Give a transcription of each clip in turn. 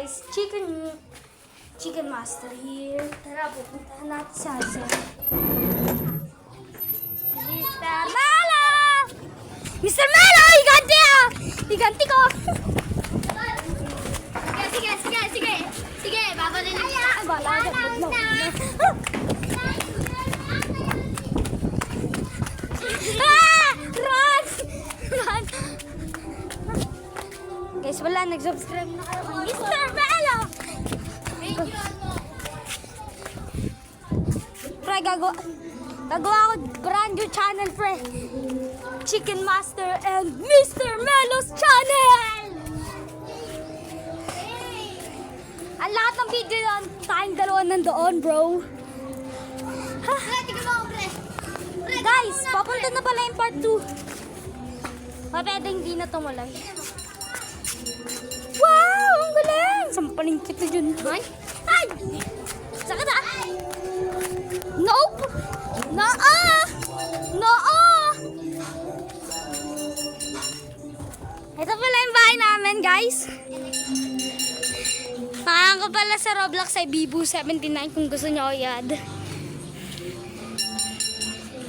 guys, Chicken Master here. Tara, pupuntahan natin si Hazel. Mr. Melo! Mr. Melo! Higanti ah! Higanti ko! Sige, babalik na siya. Ay, bala ka. Ah! Run! Run! Guys, wala. Nag-subscribe na kayo. Mr. Melo! Pre, gagawa ako brand new channel, pre. Chicken Master and Mr. Melo's channel! Ang lahat ng video yan, tayong dalawa nandoon, bro. Ha? Guys, papunta na pala yung part 2. Pwede hindi na tumuloy. Wow! Ang galing! Sampaling kita dyan. Ay! Ay! Sakit ah! Nope! Naa! Naa! Ito pala yung bahay namin, guys. Pakaan ko pala sa Roblox ay Bibu79 kung gusto nyo i-add.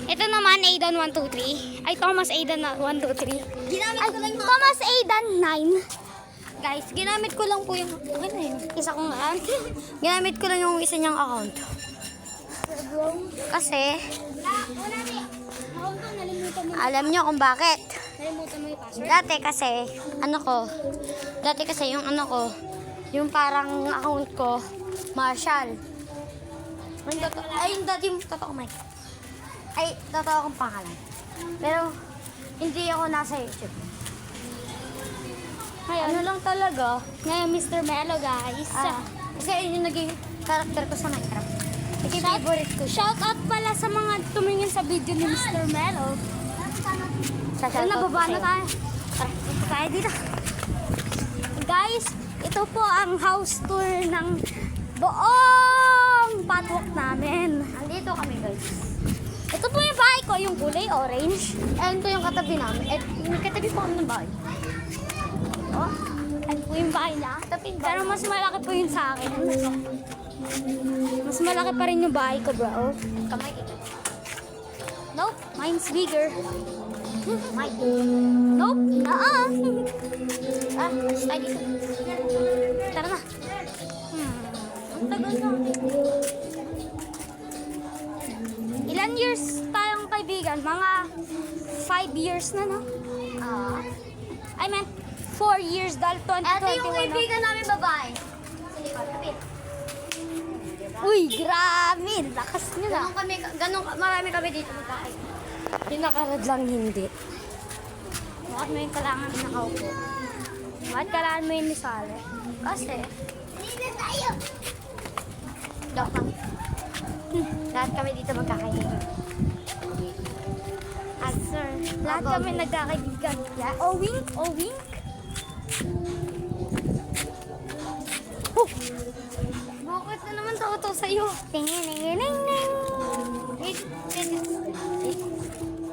Ito naman, Aidan 123. Ay, Thomas Aidan 123. Ginamit ko lang yung... Thomas Aidan 9. Guys, ginamit ko lang po yung... Ano yun? Isa kong account. Ginamit ko lang yung isa niyang account. Kasi, alam niyo kung bakit. Nalimutan mo yung password. Dati kasi yung ano ko, yung parang account ko, Marshall. Yung dati yung totoo ko, Mike. Ay, totoo kong pangalan. Pero, hindi ako nasa YouTube. Ngayon, ano lang talaga? Ngayon, Mr. Melo, guys. Kasi yun yung naging character ko sa Minecraft. Kasi favorite ko siya. Shout out pala sa mga tumingin sa video ni Mr. Melo. Ayun, nababa na tayo. Punta tayo dito. Guys, ito po ang house tour ng buong patwalk namin. Andito kami, guys. Ito po yung bahay ko, yung kulay orange. And ito yung katabi namin. At may katabi po kami ng bahay. Oh, ayun po yung bahay niya. Pero mas malaki po yun sa akin. Mas malaki pa rin yung bahay ko, bro. Kamay ito. Nope, mine's bigger. Mike. Nope, naa. Tayo dito. Tara na. Ang tagal na. Ilan years tayong kaibigan? Mga 5 years na, no? I meant 4 years dahil 2021. Ito yung kaibigan namin babae. Uy, grabe. Lakas nyo na. Marami kami dito magkakain. Pinakarad lang hindi. Bakit mo yung kailangan nakaupo? Bakit kailangan mo yung nisali? Kasi, Dito tayo! Joke lang. Lahat kami dito magkakain. sir, lahat kami nagkakaibigan. Yeah. Oh, wink, oh, wink. Oh! Bakit na naman to sa'yo? Ting-ning-ning-ning.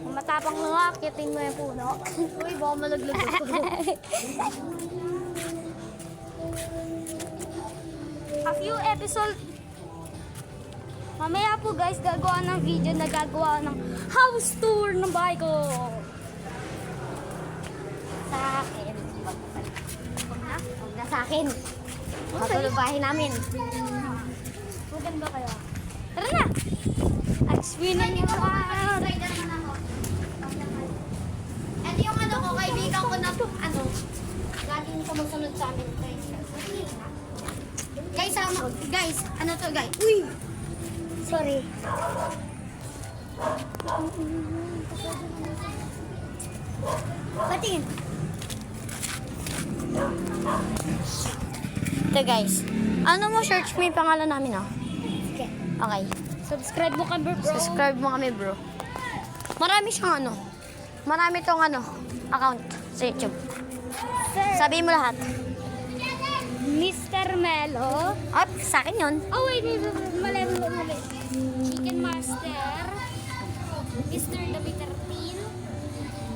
Kung matapang nga, akitin mo yung puno. Uy, baka malaglag ako. A few episodes. Mamaya po guys, gagawa ng video na gagawa ng house tour ng bahay ko. Sa akin. Huwag na sa akin. Matulog bahay namin. Maganda kaya. Tara na! Explainin nyo na. Ito yung ano ko, kaibigan ko na ano, laging sumusunod sa amin. Guys, ano to guys? Uy! Sorry. Patingin. Ito guys. Ano mo search mo yung pangalan namin oh? Sige. Okay. Subscribe mo kami bro. Subscribe mo kami bro. Marami siyang ano. Marami tong ano, account sa YouTube. Sir, Sabihin mo lahat. Mr. Melo. At sa akin yun. Oh wait, mali. Chicken Master. Mr. Dabi 13.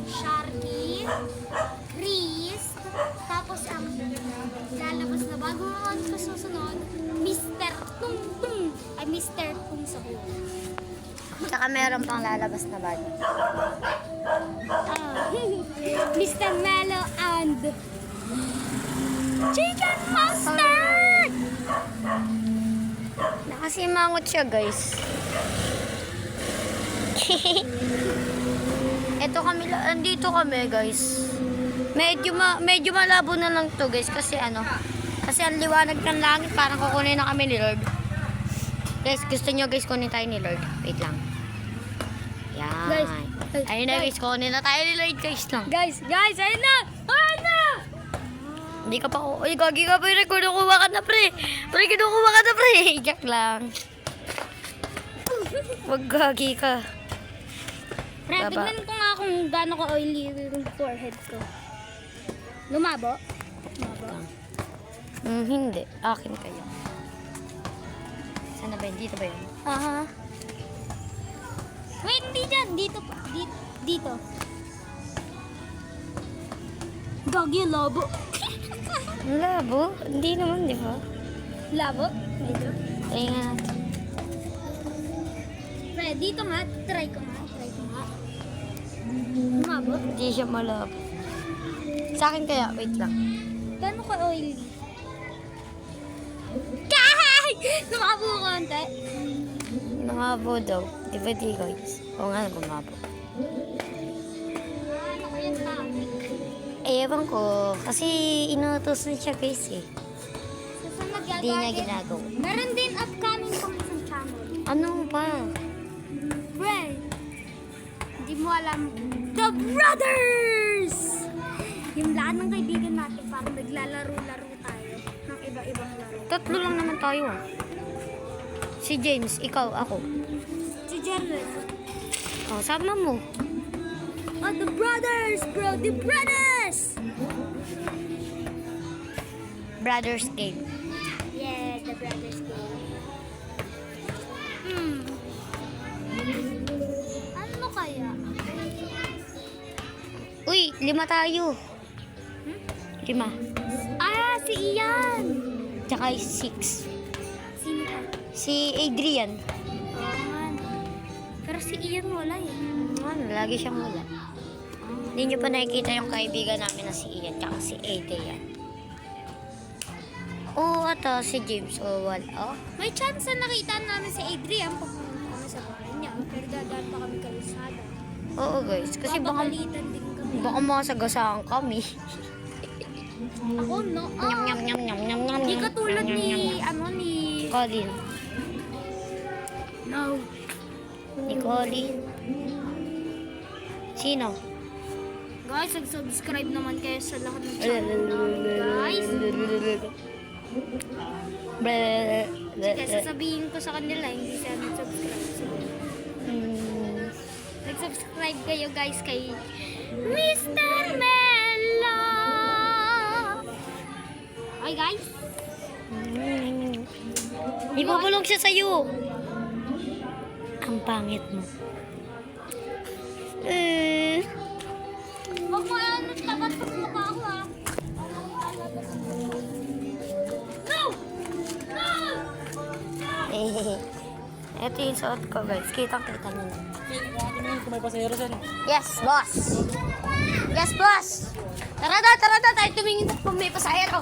Sharky. Chris. Tapos ang lalabas na bago ang susunod, Mr. Tung Tung. Ay, Mr. Tung Sahur. Tsaka meron pang lalabas na bag. Mr. Mello and Chicken Mustard! Nakasimangot siya, guys. Ito kami, andito kami, guys. Medyo malabo na lang to, guys, kasi kasi ang liwanag ng langit, parang kukunin na kami ni Lord. Guys, gusto nyo, guys, kunin tayo ni Lord. Wait lang. Yan. Guys, Ayun na, guys, kunin na tayo ni Lord, guys, lang. Guys, ayun na! Ayun na! Hindi ka pa ko. Uy, gagi ka pa rin. Kinukuha ka na, pre. Pre, kinukuha ka na, pre. Iyak lang. Wag gagi ka. Pre, Baba. tignan ko nga kung gaano ka oily yung forehead ko. Lumabo? Hindi. Akin kayo. Sana ba yun? Dito ba yun? Aha. Wait, hindi dyan. Dito pa. Dito. Gagi, labo. Labo? Hindi naman, di ba? Labo? Dito. Try nga natin. Pre, dito nga. Try ko nga. Lumabo? Hindi siya malabo. Sa akin kaya, wait lang. Gaano ka oily? Kay! Lumabo ko konti. Nangabo daw. Di ba di, guys? Oo nga, gumabo. Ano ko yung topic? Ewan ko. Kasi inutos na siya, guys, eh. Susunod Hindi niya ginagawa. Meron din upcoming kong isang channel. Ano ba? Pre, hindi mo alam. The Brothers! Yung lahat ng kaibigan natin parang naglalaro-laro tayo ng iba-ibang laro. Tatlo lang naman tayo, ah. Si James, ikaw, ako. Si Jerry. Oh, sama mo. Oh, The Brothers, bro! The Brothers! Brothers game. Yeah, The Brothers game. Ano kaya? Uy, 5 tayo. 5. Ah, si Ian! Tsaka 6. Sino ka? Si Adrian. Pero si Ian wala eh. Ano, lagi siyang wala. Hindi nyo pa nakikita yung kaibigan namin na si Ian tsaka si Adrian. Oo, ito, si James. Oh, wala. Oh. May chance na nakita namin si Adrian pag kami sa bahay niya. Pero dadaan pa kami kalisada. Oo, guys. Kasi baka Papapalitan din kami. masagasaan kami. Ako, no? Nyam, nyam, nyam, nyam, nyam, nyam. Hindi katulad Nyam, nyam, ni, nyam. ni... Colin. No. Ni Colin. Sino? Guys, subscribe naman kayo sa lahat ng channel namin, guys. Kaya sasabihin ko sa kanila, hindi sila nag-subscribe. So, nag-subscribe kayo, guys, kay Mr. Mello! Ay, guys. Ibubulong siya sa'yo. Ang pangit mo. Huwag mo ano, tapat sa mukha ko, ha? No! No! Ito yung suot ko, guys. Kitang-kita mo. May pasahero siya. Yes, boss! Yes, boss! Tara na! Tayo tumingin kung may pasahero.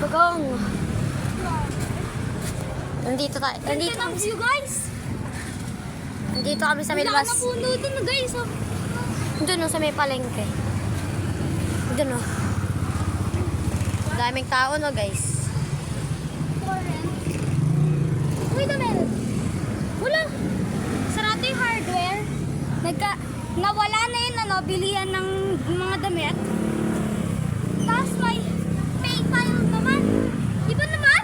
Bagong! Nandito tayo. Nandito ang view, guys. Nandito kami sa may Wala labas. na puno doon, guys. Oh. Doon no, sa may palengke. Doon no. Daming tao no, guys. Wait a minute. Wala. Sarado yung hardware. Nawala na yun, bilihan ng mga damit. Tapos may PayPal naman. Iba naman.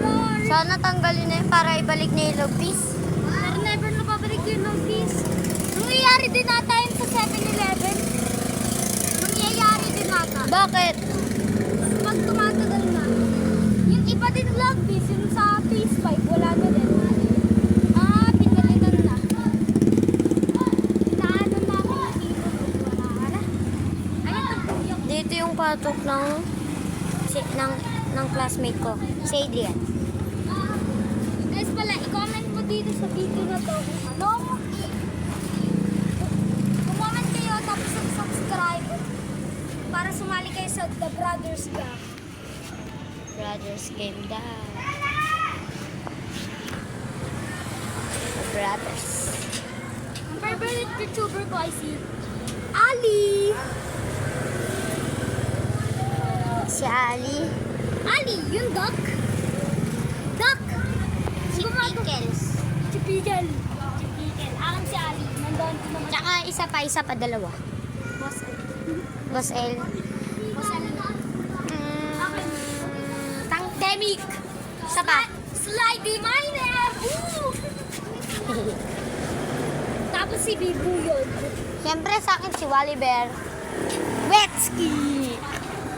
Lord. Sana tanggalin na yun para ibalik na yung log piece. Pero never na babalik yung no fees. Nangyayari din nata yun sa 7-Eleven. Nangyayari din nata. Bakit? Pag tumatagal na. Yung iba din vlog fees, yung sa PS5, wala na din. Ah, pinalitan na. dito yung patok ng classmate ko, si Adrian. Guys pala, i-comment mo dito sa video na to. Ano? Comment kayo tapos subscribe para sumali kayo sa The Brothers Gang. Brothers Game Daw. Brothers. Ang favorite YouTuber ko ay si Ali. Si Ali. Ali, yung duck. Duck. Si Pickles. Si Pigel. Si Pigel. Akin si Ali. Nandun ko naman. Tsaka isa pa, dalawa. Boss L. Boss L. Boss L. Akin. Tangdemic. Isa pa. Slidey Miner. Tapos si Bibu yun. Siyempre sa akin si Wally Bear. Wetski.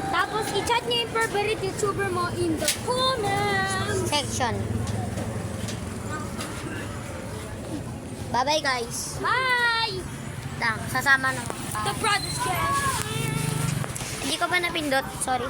Tapos i-chat niyo yung favorite YouTuber mo in the comments. Section. Bye-bye guys. Bye! Sasama na. The Brothers Gang. Hindi ko pa napindot. Sorry.